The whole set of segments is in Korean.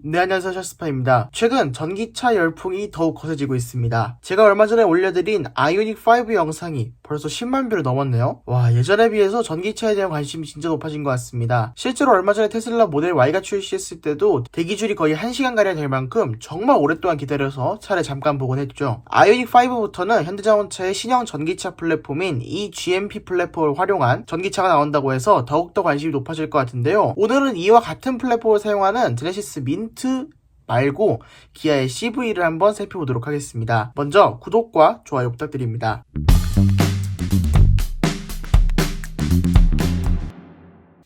네, 안녕하세요. 샤스파입니다. 최근 전기차 열풍이 더욱 거세지고 있습니다. 제가 얼마 전에 올려드린 아이오닉5 영상이 벌써 10만 뷰를 넘었네요. 와, 예전에 비해서 전기차에 대한 관심이 진짜 높아진 것 같습니다. 실제로 얼마 전에 테슬라 모델 Y가 출시했을 때도 대기줄이 거의 1시간가량 될 만큼 정말 오랫동안 기다려서 차를 잠깐 보곤 했죠. 아이오닉5부터는 현대자동차의 신형 전기차 플랫폼인 이 GMP 플랫폼을 활용한 전기차가 나온다고 해서 더욱더 관심이 높아질 것 같은데요. 오늘은 이와 같은 플랫폼을 사용하는 제네시스 민트 말고 기아의 CV를 한번 살펴보도록 하겠습니다. 먼저 구독과 좋아요 부탁드립니다.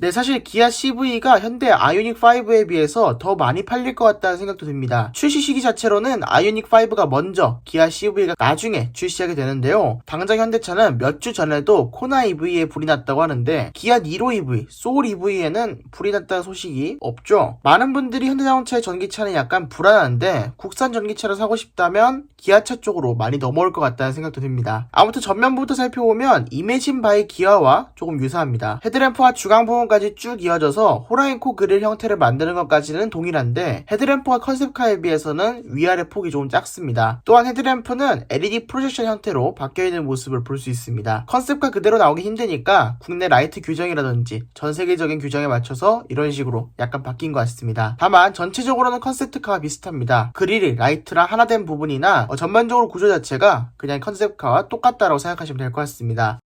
네, 사실 기아 CV가 현대 아이오닉5에 비해서 더 많이 팔릴 것 같다는 생각도 듭니다. 출시 시기 자체로는 아이오닉5가 먼저, 기아 CV가 나중에 출시하게 되는데요. 당장 현대차는 몇 주 전에도 코나 EV에 불이 났다고 하는데 기아 니로 EV, 소울 EV에는 불이 났다는 소식이 없죠. 많은 분들이 현대자동차의 전기차는 약간 불안한데 국산 전기차를 사고 싶다면 기아차 쪽으로 많이 넘어올 것 같다는 생각도 듭니다. 아무튼 전면부터 살펴보면 이매진 바이 기아와 조금 유사합니다. 헤드램프와 주강 부분까지 쭉 이어져서 호라인코 그릴 형태를 만드는 것까지는 동일한데 헤드램프와 컨셉카에 비해서는 위아래 폭이 조금 작습니다. 또한 헤드램프는 LED 프로젝션 형태로 바뀌어있는 모습을 볼 수 있습니다. 컨셉카 그대로 나오기 힘드니까 국내 라이트 규정이라든지 전 세계적인 규정에 맞춰서 이런 식으로 약간 바뀐 것 같습니다. 다만 전체적으로는 컨셉트카와 비슷합니다. 그릴이 라이트랑 하나 된 부분이나 전반적으로 구조 자체가 그냥 컨셉카와 똑같다라고 생각하시면 될 것 같습니다.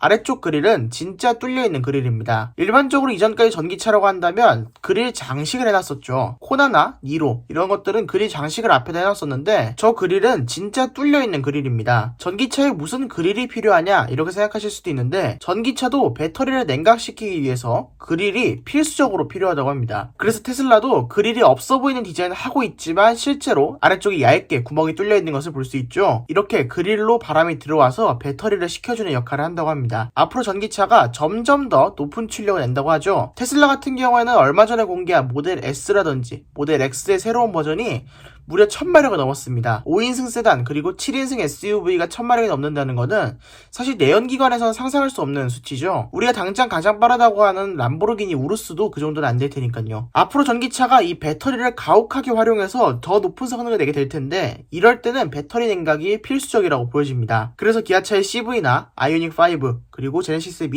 아래쪽 그릴은 진짜 뚫려있는 그릴입니다. 일반적으로 이전까지 전기차라고 한다면 그릴 장식을 해놨었죠. 코나나 니로 이런 것들은 그릴 장식을 앞에다 해놨었는데 저 그릴은 진짜 뚫려있는 그릴입니다. 전기차에 무슨 그릴이 필요하냐 이렇게 생각하실 수도 있는데 전기차도 배터리를 냉각시키기 위해서 그릴이 필수적으로 필요하다고 합니다. 그래서 테슬라도 그릴이 없어 보이는 디자인을 하고 있지만 실제로 아래쪽에 얇게 구멍이 뚫려있는 것을 볼 수 있죠. 이렇게 그릴로 바람이 들어와서 배터리를 식혀주는 역할을 한다고 합니다. 앞으로 전기차가 점점 더 높은 출력을 낸다고 하죠. 테슬라 같은 경우에는 얼마 전에 공개한 모델 S라든지 모델 X의 새로운 버전이 무려 1000마력을 넘었습니다. 5인승 세단 그리고 7인승 SUV가 1000마력이 넘는다는 것은 사실 내연기관에서는 상상할 수 없는 수치죠. 우리가 당장 가장 빠르다고 하는 람보르기니 우루스도 그 정도는 안 될 테니까요. 앞으로 전기차가 이 배터리를 가혹하게 활용해서 더 높은 성능을 내게 될 텐데 이럴 때는 배터리 냉각이 필수적이라고 보여집니다. 그래서 기아차의 CV나 아이오닉5 그리고 제네시스의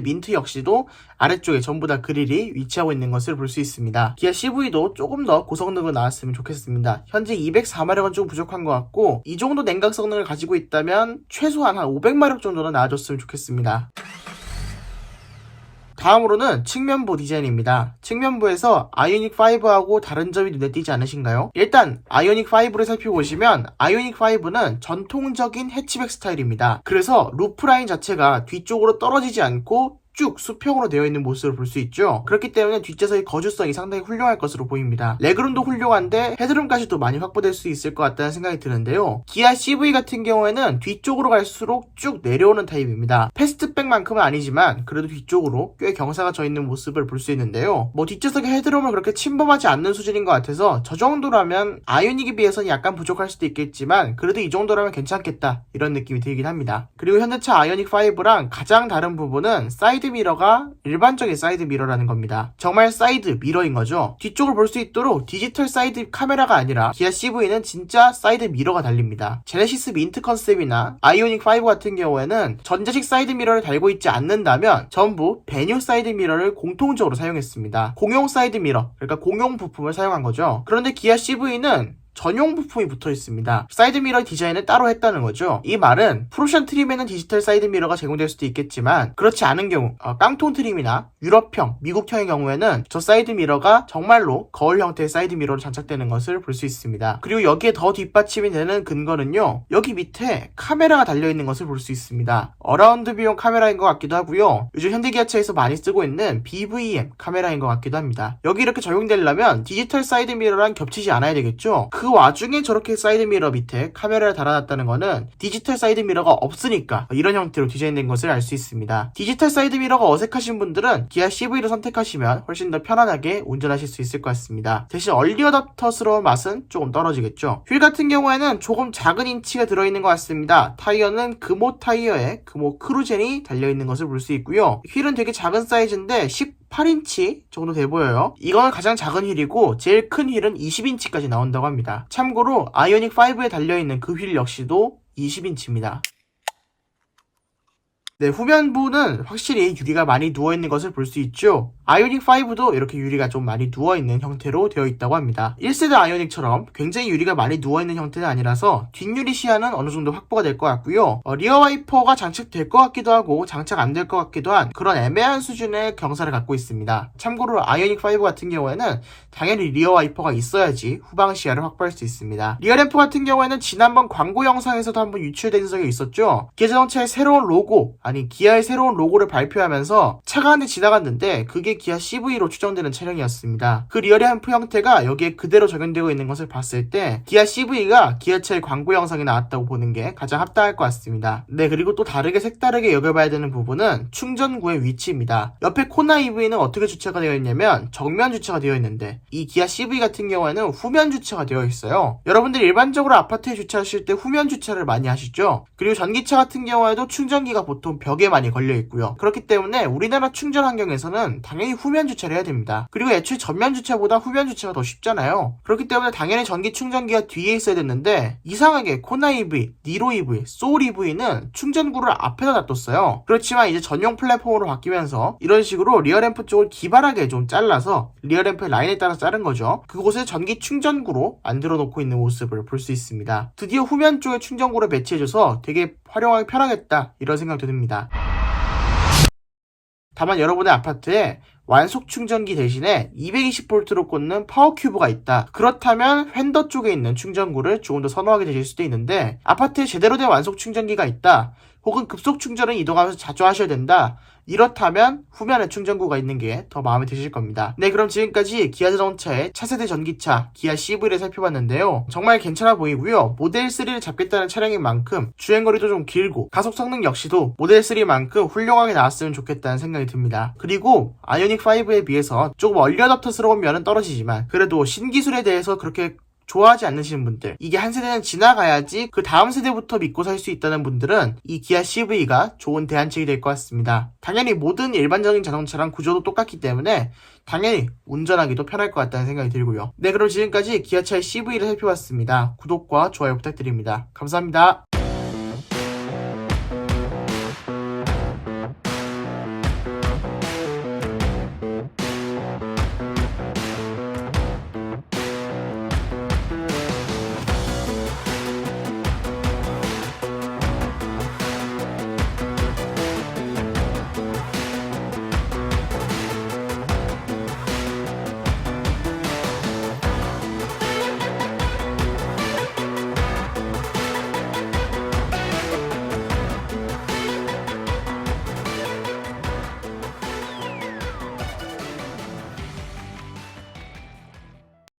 민트 역시도 아래쪽에 전부 다 그릴이 위치하고 있는 것을 볼 수 있습니다. 기아 CV도 조금 더 고성능으로 나왔으면 좋겠습니다. 현재 204마력은 좀 부족한 것 같고 이 정도 냉각 성능을 가지고 있다면 최소한 한 500마력 정도는 나와줬으면 좋겠습니다. 다음으로는 측면부 디자인입니다. 측면부에서 아이오닉5하고 다른 점이 눈에 띄지 않으신가요? 일단 아이오닉5를 살펴보시면 아이오닉5는 전통적인 해치백 스타일입니다. 그래서 루프라인 자체가 뒤쪽으로 떨어지지 않고 쭉 수평으로 되어 있는 모습을 볼 수 있죠. 그렇기 때문에 뒷좌석의 거주성이 상당히 훌륭할 것으로 보입니다. 레그룸도 훌륭한데 헤드룸까지도 많이 확보될 수 있을 것 같다는 생각이 드는데요. 기아 CV 같은 경우에는 뒤쪽으로 갈수록 쭉 내려오는 타입입니다. 패스트백만큼은 아니지만 그래도 뒤쪽으로 꽤 경사가 져 있는 모습을 볼 수 있는데요. 뒷좌석의 헤드룸을 그렇게 침범하지 않는 수준인 것 같아서 저 정도라면 아이오닉에 비해서는 약간 부족할 수도 있겠지만 그래도 이 정도라면 괜찮겠다 이런 느낌이 들긴 합니다. 그리고 현대차 아이오닉5랑 가장 다른 부분은 사이드 미러가 일반적인 사이드 미러라는 겁니다. 정말 사이드 미러인 거죠. 뒤쪽을 볼 수 있도록 디지털 사이드 카메라가 아니라 기아 CV는 진짜 사이드 미러가 달립니다. 제네시스 민트 컨셉이나 아이오닉5 같은 경우에는 전자식 사이드 미러를 달고 있지 않는다면 전부 배뉴 사이드 미러를 공통적으로 사용했습니다. 공용 사이드 미러, 그러니까 공용 부품을 사용한 거죠. 그런데 기아 CV는 전용 부품이 붙어 있습니다. 사이드 미러 디자인을 따로 했다는 거죠. 이 말은 프로션 트림에는 디지털 사이드 미러가 제공될 수도 있겠지만 그렇지 않은 경우 깡통 트림이나 유럽형, 미국형의 경우에는 저 사이드 미러가 정말로 거울 형태의 사이드 미러로 장착되는 것을 볼 수 있습니다. 그리고 여기에 더 뒷받침이 되는 근거는요. 여기 밑에 카메라가 달려있는 것을 볼 수 있습니다. 어라운드 뷰용 카메라인 것 같기도 하고요. 요즘 현대기아차에서 많이 쓰고 있는 BVM 카메라인 것 같기도 합니다. 여기 이렇게 적용되려면 디지털 사이드 미러랑 겹치지 않아야 되겠죠. 그 와중에 저렇게 사이드 미러 밑에 카메라를 달아놨다는 거는 디지털 사이드 미러가 없으니까 이런 형태로 디자인된 것을 알 수 있습니다. 디지털 사이드 미러가 어색하신 분들은 기아 CV를 선택하시면 훨씬 더 편안하게 운전하실 수 있을 것 같습니다. 대신 얼리 어답터스러운 맛은 조금 떨어지겠죠. 휠 같은 경우에는 조금 작은 인치가 들어있는 것 같습니다. 타이어는 금호 타이어에 금호 크루젠이 달려있는 것을 볼 수 있고요. 휠은 되게 작은 사이즈인데 8인치 정도 돼 보여요. 이거는 가장 작은 휠이고 제일 큰 휠은 20인치까지 나온다고 합니다. 참고로 아이오닉 5에 달려있는 그 휠 역시도 20인치입니다. 네, 후면부는 확실히 유리가 많이 누워있는 것을 볼 수 있죠. 아이오닉5도 이렇게 유리가 좀 많이 누워있는 형태로 되어 있다고 합니다. 1세대 아이오닉처럼 굉장히 유리가 많이 누워있는 형태는 아니라서 뒷유리 시야는 어느 정도 확보가 될 것 같고요. 리어 와이퍼가 장착될 것 같기도 하고 장착 안 될 것 같기도 한 그런 애매한 수준의 경사를 갖고 있습니다. 참고로 아이오닉5 같은 경우에는 당연히 리어 와이퍼가 있어야지 후방 시야를 확보할 수 있습니다. 리어램프 같은 경우에는 지난번 광고 영상에서도 한번 유출된 적이 있었죠. 기아 자동차의 새로운 로고, 아니 기아의 새로운 로고를 발표하면서 차가 한 대 지나갔는데 그게 기아 CV로 추정되는 차량이었습니다. 그 리어램프 형태가 여기에 그대로 적용되고 있는 것을 봤을 때 기아 CV가 기아차의 광고 영상에 나왔다고 보는 게 가장 합당할 것 같습니다. 네, 그리고 또 다르게 색다르게 여겨봐야 되는 부분은 충전구의 위치입니다. 옆에 코나 EV는 어떻게 주차가 되어 있냐면 정면 주차가 되어 있는데 이 기아 CV 같은 경우에는 후면 주차가 되어 있어요. 여러분들 일반적으로 아파트에 주차하실 때 후면 주차를 많이 하시죠? 그리고 전기차 같은 경우에도 충전기가 보통 벽에 많이 걸려 있고요. 그렇기 때문에 우리나라 충전 환경에서는 당연히 후면 주차를 해야 됩니다. 그리고 애초에 전면 주차보다 후면 주차가 더 쉽잖아요. 그렇기 때문에 당연히 전기 충전기가 뒤에 있어야 됐는데 이상하게 코나 EV, 니로 EV, 소울 EV는 충전구를 앞에다 놔뒀어요. 그렇지만 이제 전용 플랫폼으로 바뀌면서 이런 식으로 리어램프 쪽을 기발하게 좀 잘라서 리어램프의 라인에 따라 자른 거죠. 그곳에 전기 충전구로 만들어 놓고 있는 모습을 볼 수 있습니다. 드디어 후면 쪽에 충전구를 배치해줘서 되게 활용하기 편하겠다 이런 생각도 듭니다. 다만 여러분의 아파트에 완속 충전기 대신에 220V로 꽂는 파워큐브가 있다. 그렇다면 휀더 쪽에 있는 충전구를 조금 더 선호하게 되실 수도 있는데 아파트에 제대로 된 완속 충전기가 있다. 혹은 급속 충전을 이동하면서 자주 하셔야 된다. 이렇다면 후면에 충전구가 있는 게 더 마음에 드실 겁니다. 네, 그럼 지금까지 기아 자동차의 차세대 전기차 기아 CV를 살펴봤는데요. 정말 괜찮아 보이고요. 모델 3를 잡겠다는 차량인 만큼 주행거리도 좀 길고 가속 성능 역시도 모델 3만큼 훌륭하게 나왔으면 좋겠다는 생각이 듭니다. 그리고 아이오닉 5에 비해서 조금 얼리어답터스러운 면은 떨어지지만 그래도 신기술에 대해서 그렇게 좋아하지 않으시는 분들, 이게 한 세대는 지나가야지 그 다음 세대부터 믿고 살 수 있다는 분들은 이 기아 CV가 좋은 대안책이 될 것 같습니다. 당연히 모든 일반적인 자동차랑 구조도 똑같기 때문에 당연히 운전하기도 편할 것 같다는 생각이 들고요. 네, 그럼 지금까지 기아차의 CV를 살펴봤습니다. 구독과 좋아요 부탁드립니다. 감사합니다.